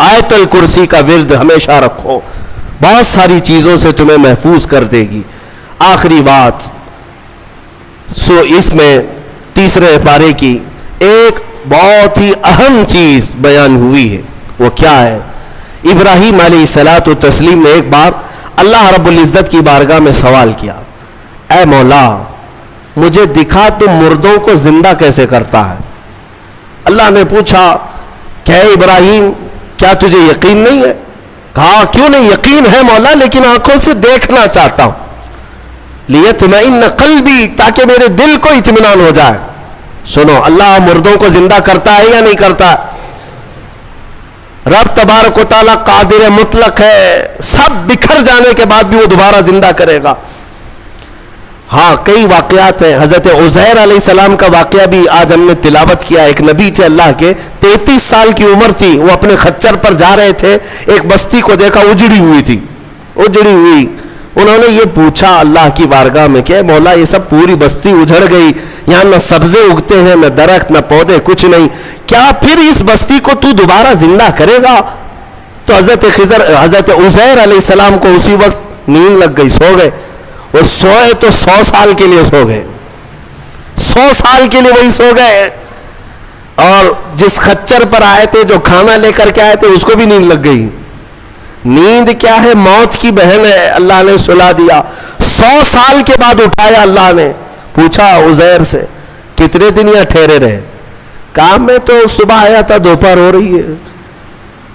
آیت الکرسی کا ورد ہمیشہ رکھو، بہت ساری چیزوں سے تمہیں محفوظ کر دے گی۔ آخری بات، اس میں تیسرے پارے کی ایک بہت ہی اہم چیز بیان ہوئی ہے، وہ کیا ہے؟ ابراہیم علیہ الصلاۃ والتسلیم نے ایک بار اللہ رب العزت کی بارگاہ میں سوال کیا، اے مولا مجھے دکھا تم مردوں کو زندہ کیسے کرتا ہے؟ اللہ نے پوچھا کہ اے ابراہیم کیا تجھے یقین نہیں ہے؟ کہا کیوں نہیں، یقین ہے مولا، لیکن آنکھوں سے دیکھنا چاہتا ہوں، لیطمئن قلبی، تاکہ میرے دل کو اطمینان ہو جائے۔ سنو، اللہ مردوں کو زندہ کرتا ہے یا نہیں کرتا؟ رب تبارک و تعالیٰ قادر مطلق ہے، سب بکھر جانے کے بعد بھی وہ دوبارہ زندہ کرے گا۔ ہاں، کئی واقعات ہیں۔ حضرت عزیر علیہ السلام کا واقعہ بھی آج ہم نے تلاوت کیا۔ ایک نبی تھے اللہ کے، 33 سال کی عمر تھی، وہ اپنے خچر پر جا رہے تھے، ایک بستی کو دیکھا اجڑی ہوئی تھی، اجڑی ہوئی۔ انہوں نے یہ پوچھا اللہ کی بارگاہ میں کہ مولا یہ سب پوری بستی اجڑ گئی، یہاں نہ سبزے اگتے ہیں، نہ درخت، نہ پودے، کچھ نہیں، کیا پھر اس بستی کو تو دوبارہ زندہ کرے گا؟ تو حضرت عزیر علیہ السلام کو اسی وقت نیند لگ گئی، سو گئے۔ وہ سوئے تو 100 سال کے لیے سو گئے، 100 سال کے لیے وہی سو گئے۔ اور جس خچر پر آئے تھے، جو کھانا لے کر کے آئے تھے، اس کو بھی نیند لگ گئی۔ نیند کیا ہے؟ موت کی بہن ہے، اللہ نے سلا دیا۔ 100 سال کے بعد اٹھایا اللہ نے، پوچھا عزیر سے کتنے دن یہاں ٹھہرے رہے؟ کہا میں تو صبح آیا تھا، دوپہر ہو رہی ہے۔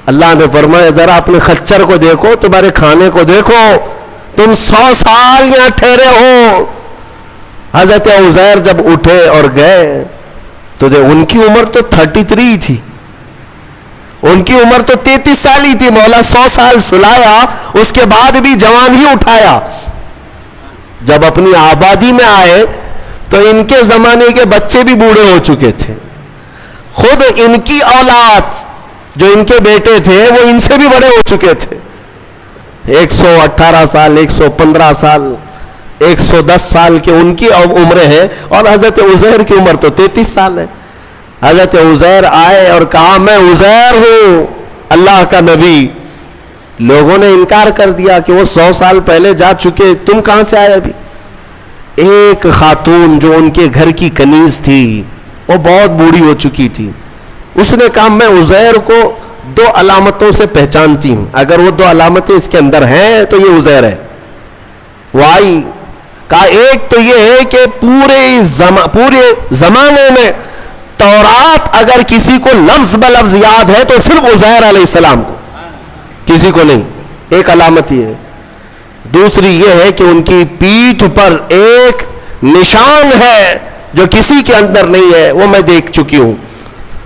اللہ نے فرمایا ذرا اپنے خچر کو دیکھو، تمہارے کھانے کو دیکھو، تم 100 سال یہاں ٹھہرے ہو۔ حضرت عزیر جب اٹھے اور گئے تو ان کی عمر تو 33 تھی، ان کی عمر تو 33 سال ہی تھی۔ مولا 100 سال سلایا، اس کے بعد بھی جوان ہی اٹھایا۔ جب اپنی آبادی میں آئے تو ان کے زمانے کے بچے بھی بوڑھے ہو چکے تھے. خود ان کی اولاد جو ان کے بیٹے تھے وہ ان سے بھی بڑے ہو چکے تھے. 118 سال, 115 سال, 110 سال کے ان کی عمریں ہیں, اور حضرت عزیر کی عمر تو 33 سال ہے. حضرت عزیر آئے اور کہا میں عزیر ہوں اللہ کا نبی. لوگوں نے انکار کر دیا کہ وہ 100 سال پہلے جا چکے, تم کہاں سے آئے ابھی. ایک خاتون جو ان کے گھر کی کنیز تھی وہ بہت بوڑھی ہو چکی تھی, اس نے کہا میں عزیر کو 2 علامتوں سے پہچانتی ہوں, اگر وہ 2 علامتیں اس کے اندر ہیں تو یہ عزیر ہے. وہ آئی, کہا ایک تو یہ ہے کہ پورے زمانے میں تورات اگر کسی کو لفظ بلفظ یاد ہے تو صرف عزیر علیہ السلام کو, کسی کو نہیں. ایک علامت یہ ہے. دوسری یہ ہے کہ ان کی پیٹھ پر ایک نشان ہے جو کسی کے اندر نہیں ہے, وہ میں دیکھ چکی ہوں.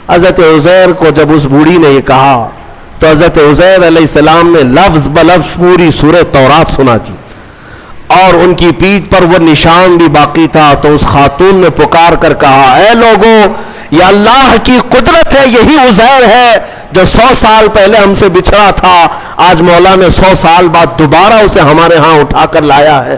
حضرت عزیر کو جب اس بوڑھی نے یہ کہا تو حضرت عزیر علیہ السلام نے لفظ بلفظ پوری سورہ تورات سنا دی, اور ان کی پیٹھ پر وہ نشان بھی باقی تھا. تو اس خاتون نے پکار کر کہا اے لوگوں, یہ اللہ کی قدرت ہے, یہی عزیر ہے جو 100 سال پہلے ہم سے بچھڑا تھا, آج مولا نے 100 سال بعد دوبارہ اسے ہمارے ہاں اٹھا کر لایا ہے.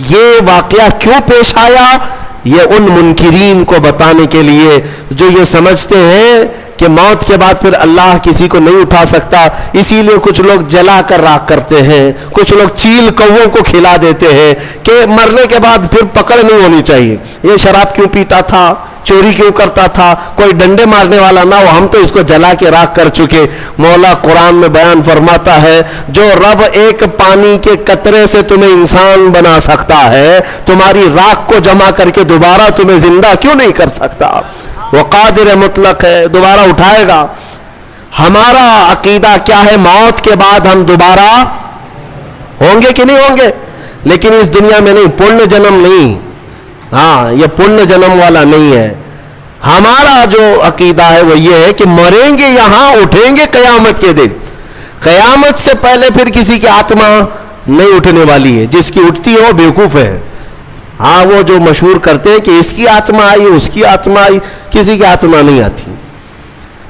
یہ واقعہ کیوں پیش آیا؟ یہ ان منکرین کو بتانے کے لیے جو یہ سمجھتے ہیں کہ موت کے بعد پھر اللہ کسی کو نہیں اٹھا سکتا, اسی لیے کچھ لوگ جلا کر راکھ کرتے ہیں, کچھ لوگ چیل کووں کو کھلا دیتے ہیں کہ مرنے کے بعد پھر پکڑ نہیں ہونی چاہیے. یہ شراب کیوں پیتا تھا, چوری کیوں کرتا تھا, کوئی ڈنڈے مارنے والا نہ ہو, ہم تو اس کو جلا کے راکھ کر چکے. مولا قرآن میں بیان فرماتا ہے جو رب ایک پانی کے قطرے سے تمہیں انسان بنا سکتا ہے, تمہاری راکھ کو جمع کر کے دوبارہ تمہیں زندہ کیوں نہیں کر سکتا؟ وہ قادر مطلق ہے, دوبارہ اٹھائے گا. ہمارا عقیدہ کیا ہے؟ موت کے بعد ہم دوبارہ ہوں گے کہ نہیں ہوں گے, لیکن اس دنیا میں نہیں, پرن جنم نہیں. ہاں, یہ پرن جنم والا نہیں ہے. ہمارا جو عقیدہ ہے وہ یہ ہے کہ مریں گے یہاں, اٹھیں گے قیامت کے دن. قیامت سے پہلے پھر کسی کی آتما نہیں اٹھنے والی ہے, جس کی اٹھتی ہے وہ بیوقوف ہے. ہاں, وہ جو مشہور کرتے ہیں کہ اس کی آتما آئی, اس کی آتما آئی, کسی کی آتما نہیں آتی.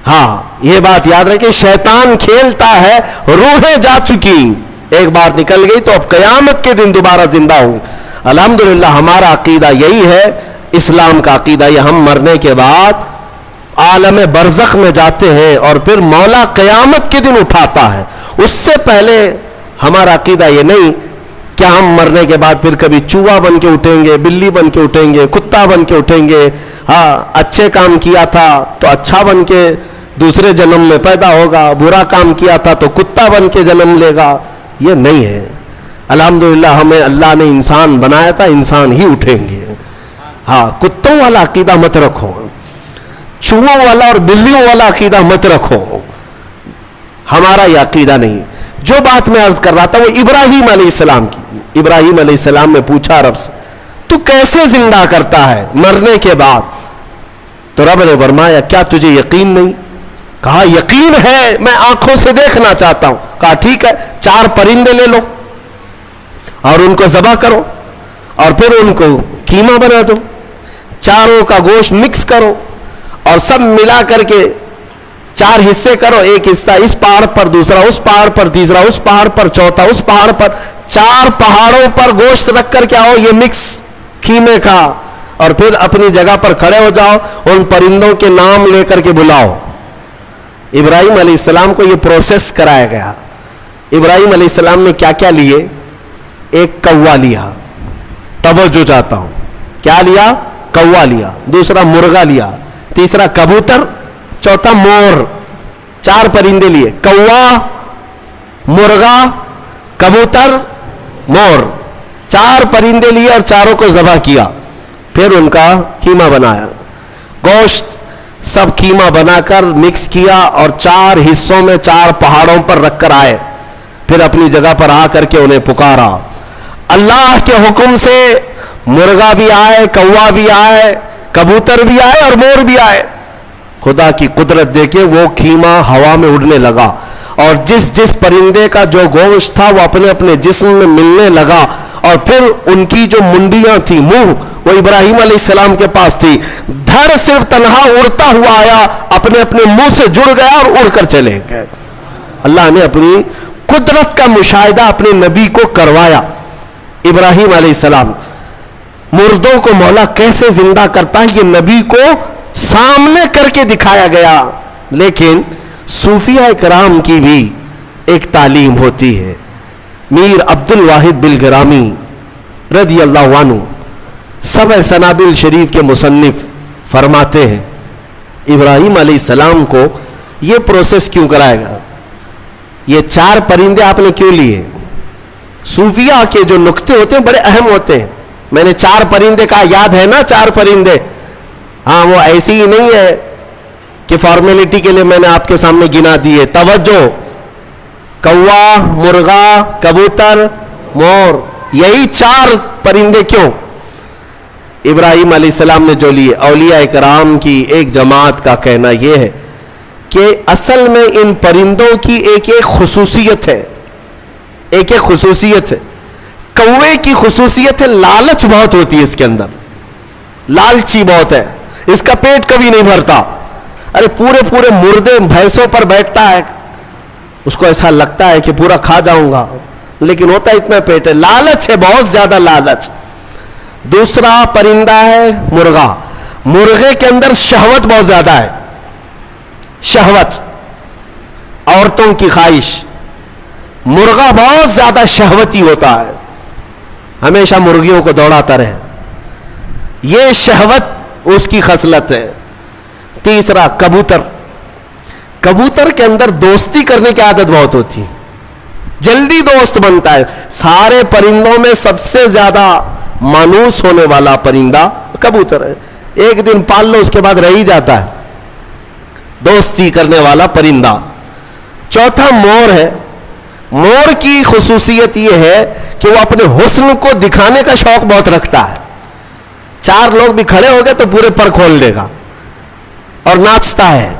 ہاں, یہ بات یاد رکھیں, شیطان کھیلتا ہے, روحیں جا چکی, ایک بار نکل گئی تو اب قیامت کے دن دوبارہ زندہ ہوں گی. الحمدللہ ہمارا عقیدہ یہی ہے, اسلام کا عقیدہ یہ, ہم مرنے کے بعد عالم برزخ میں جاتے ہیں اور پھر مولا قیامت کے دن اٹھاتا ہے. اس سے پہلے ہمارا عقیدہ یہ نہیں کہ ہم مرنے کے بعد پھر کبھی چوہا بن کے اٹھیں گے, بلی بن کے اٹھیں گے, کتا بن کے اٹھیں گے. ہاں, اچھے کام کیا تھا تو اچھا بن کے دوسرے جنم میں پیدا ہوگا, برا کام کیا تھا تو کتا بن کے جنم لے گا. یہ نہیں ہے. الحمدللہ ہمیں اللہ نے انسان بنایا تھا, انسان ہی اٹھیں گے. ہاں, کتوں والا عقیدہ مت رکھو, چوہوں والا اور بلیوں والا عقیدہ مت رکھو, ہمارا یہ عقیدہ نہیں. جو بات میں عرض کر رہا تھا وہ ابراہیم علیہ السلام کی. ابراہیم علیہ السلام نے پوچھا رب سے تو کیسے زندہ کرتا ہے مرنے کے بعد؟ تو رب نے فرمایا کیا تجھے یقین نہیں؟ کہا یقین ہے, میں آنکھوں سے دیکھنا چاہتا ہوں. کہا ٹھیک ہے, 4 پرندے لے لو اور ان کو ذبح کرو, اور پھر ان کو قیمہ بنا دو, چاروں کا گوشت مکس کرو اور سب ملا کر کے 4 حصے کرو, ایک حصہ اس پہاڑ پر, دوسرا اس پہاڑ پر, تیسرا اس پہاڑ پر, چوتھا اس پہاڑ پر. 4 پہاڑوں پر گوشت رکھ کر کے آؤ یہ مکس قیمے کا, اور پھر اپنی جگہ پر کھڑے ہو جاؤ, ان پرندوں کے نام لے کر کے بلاؤ. ابراہیم علیہ السلام کو یہ پروسیس کرایا گیا. ابراہیم علیہ السلام نے کیا کیا لیے؟ ایک کوا لیا, توجہ چاہتا ہوں, کیا لیا؟ کوا لیا. دوسرا مرغا لیا, تیسرا کبوتر, چوتھا مور. 4 پرندے لیے, کوا, مرغا, کبوتر, مور. 4 پرندے لیے اور چاروں کو ذبح کیا. پھر ان کا قیمہ بنایا, گوشت سب قیمہ بنا کر مکس کیا اور 4 حصوں میں 4 پہاڑوں پر رکھ کر آئے. پھر اپنی جگہ پر آ کر کے انہیں پکارا. اللہ کے حکم سے مرغا بھی آئے, کوا بھی آئے, کبوتر بھی آئے اور مور بھی آئے. خدا کی قدرت دیکھیں, وہ قیمہ ہوا میں اڑنے لگا اور جس جس پرندے کا جو گوشت تھا وہ اپنے اپنے جسم میں ملنے لگا اور پھر ان کی جو منڈیاں تھی منہ وہ ابراہیم علیہ السلام کے پاس تھی. دھڑ صرف تنہا اڑتا ہوا آیا, اپنے اپنے منہ سے جڑ گیا اور اڑ کر چلے گئے. اللہ نے اپنی قدرت کا مشاہدہ اپنے نبی کو کروایا. ابراہیم علیہ السلام, مردوں کو مولا کیسے زندہ کرتا ہے یہ نبی کو سامنے کر کے دکھایا گیا. لیکن صوفیہ کرام کی بھی ایک تعلیم ہوتی ہے. میر عبد الواحد بلگرامی رضی اللہ عنہ سبع سنابل شریف کے مصنف فرماتے ہیں ابراہیم علیہ السلام کو یہ پروسیس کیوں کرائے گا, یہ 4 پرندے آپ نے کیوں لیے؟ صوفیہ کے جو نقطے ہوتے ہیں بڑے اہم ہوتے ہیں. میں نے 4 پرندے کہا, یاد ہے نا 4 پرندے؟ ہاں, وہ ایسی ہی نہیں ہے کہ فارمیلٹی کے لیے میں نے آپ کے سامنے گنا دیے. توجہ, کوا, مرغا, کبوتر, مور, یہی 4 پرندے کیوں؟ ابراہیم علیہ السلام نے جو لیے. اولیاء کرام کی ایک جماعت کا کہنا یہ ہے کہ اصل میں ان پرندوں کی ایک خصوصیت ہے, ایک خصوصیت ہے. کوے کی خصوصیت ہے لالچ بہت ہوتی ہے اس کے اندر, لالچی بہت ہے, اس کا پیٹ کبھی نہیں بھرتا. ارے پورے مردے بھینسوں پر بیٹھتا ہے, اس کو ایسا لگتا ہے کہ پورا کھا جاؤں گا, لیکن ہوتا اتنا پیٹ ہے. لالچ ہے, بہت زیادہ لالچ. دوسرا پرندہ ہے مرغا. مرغے کے اندر شہوت بہت زیادہ ہے, شہوت, عورتوں کی خواہش. مرغا بہت زیادہ شہوتی ہوتا ہے, ہمیشہ مرغیوں کو دوڑاتا رہے, یہ شہوت اس کی خصلت ہے. تیسرا کبوتر. کبوتر کے اندر دوستی کرنے کی عادت بہت ہوتی ہے, جلدی دوست بنتا ہے. سارے پرندوں میں سب سے زیادہ مانوس ہونے والا پرندہ کبوتر ہے. ایک دن پال لو اس کے بعد رہ ہی جاتا ہے, دوستی کرنے والا پرندہ. چوتھا مور ہے. مور کی خصوصیت یہ ہے کہ وہ اپنے حسن کو دکھانے کا شوق بہت رکھتا ہے. 4 لوگ بھی کھڑے ہو گئے تو پورے پر کھول دے گا اور ناچتا ہے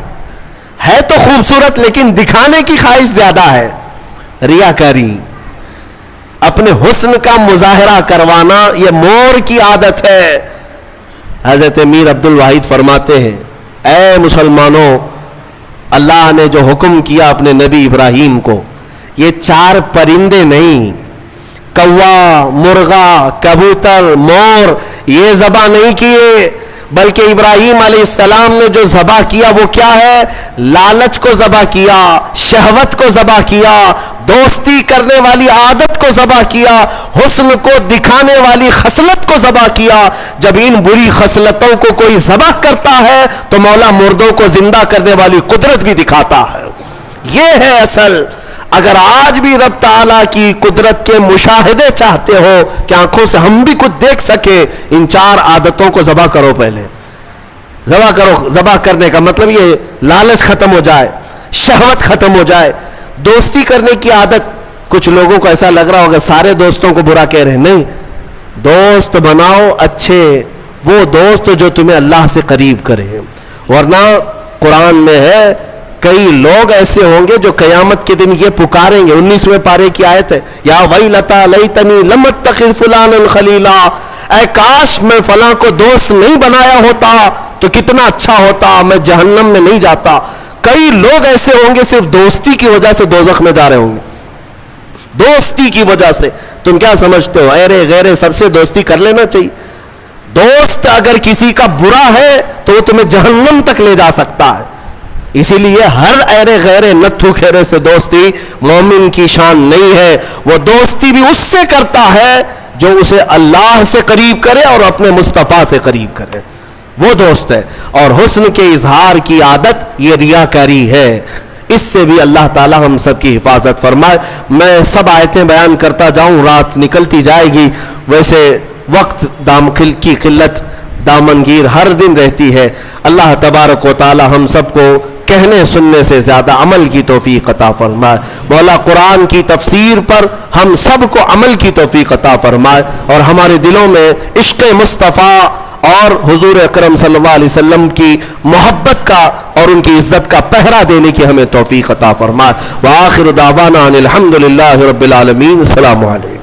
تو خوبصورت, لیکن دکھانے کی خواہش زیادہ ہے. ریاکاری, اپنے حسن کا مظاہرہ کروانا, یہ مور کی عادت ہے. حضرت میر عبد الواحد فرماتے ہیں اے مسلمانوں, اللہ نے جو حکم کیا اپنے نبی ابراہیم کو, یہ 4 پرندے نہیں, کوا, مرغا, کبوتر, مور, یہ ذبح نہیں کیے, بلکہ ابراہیم علیہ السلام نے جو ذبح کیا وہ کیا ہے؟ لالچ کو ذبح کیا, شہوت کو ذبح کیا, دوستی کرنے والی عادت کو ذبح کیا, حسن کو دکھانے والی خصلت کو ذبح کیا. جب ان بری خصلتوں کو کوئی ذبح کرتا ہے تو مولا مردوں کو زندہ کرنے والی قدرت بھی دکھاتا ہے. یہ ہے اصل. اگر آج بھی رب تعالیٰ کی قدرت کے مشاہدے چاہتے ہو کہ آنکھوں سے ہم بھی کچھ دیکھ سکے, ان 4 عادتوں کو ذبح کرو. پہلے ذبح کرو. ذبح کرنے کا مطلب یہ لالچ ختم ہو جائے, شہوت ختم ہو جائے, دوستی کرنے کی عادت. کچھ لوگوں کو ایسا لگ رہا ہوگا سارے دوستوں کو برا کہہ رہے ہیں, نہیں, دوست بناؤ اچھے, وہ دوست جو تمہیں اللہ سے قریب کرے. ورنہ قرآن میں ہے کئی لوگ ایسے ہوں گے جو قیامت کے دن یہ پکاریں گے. 19ویں پارے کی آیت ہے, یا ویلتا لیتنی لم اتخذ فلانا خلیلا, اے کاش میں فلاں کو دوست نہیں بنایا ہوتا تو کتنا اچھا ہوتا, میں جہنم میں نہیں جاتا. کئی لوگ ایسے ہوں گے صرف دوستی کی وجہ سے دوزخ میں جا رہے ہوں گے, دوستی کی وجہ سے. تم کیا سمجھتے ہو ایرے غیرے سب سے دوستی کر لینا چاہیے؟ دوست اگر کسی کا برا ہے تو وہ تمہیں جہنم تک لے جا سکتا ہے. اسی لیے ہر ایرے غیرے نتھو کھیرے سے دوستی مومن کی شان نہیں ہے. وہ دوستی بھی اس سے کرتا ہے جو اسے اللہ سے قریب کرے اور اپنے مصطفیٰ سے قریب کرے, وہ دوست ہے. اور حسن کے اظہار کی عادت یہ ریاکاری ہے. اس سے بھی اللہ تعالی ہم سب کی حفاظت فرمائے. میں سب آیتیں بیان کرتا جاؤں, رات نکلتی جائے گی. ویسے وقت کی قلت دامنگیر ہر دن رہتی ہے. اللہ تبارک و تعالی ہم سب کو کہنے سننے سے زیادہ عمل کی توفیق عطا فرمائے. مولا قرآن کی تفسیر پر ہم سب کو عمل کی توفیق عطا فرمائے, اور ہمارے دلوں میں عشق مصطفیٰ اور حضور اکرم صلی اللہ علیہ وسلم کی محبت کا اور ان کی عزت کا پہرا دینے کی ہمیں توفیق عطا فرمائے. وآخر دعوانا ان الحمد للہ رب العالمین. السلام علیکم.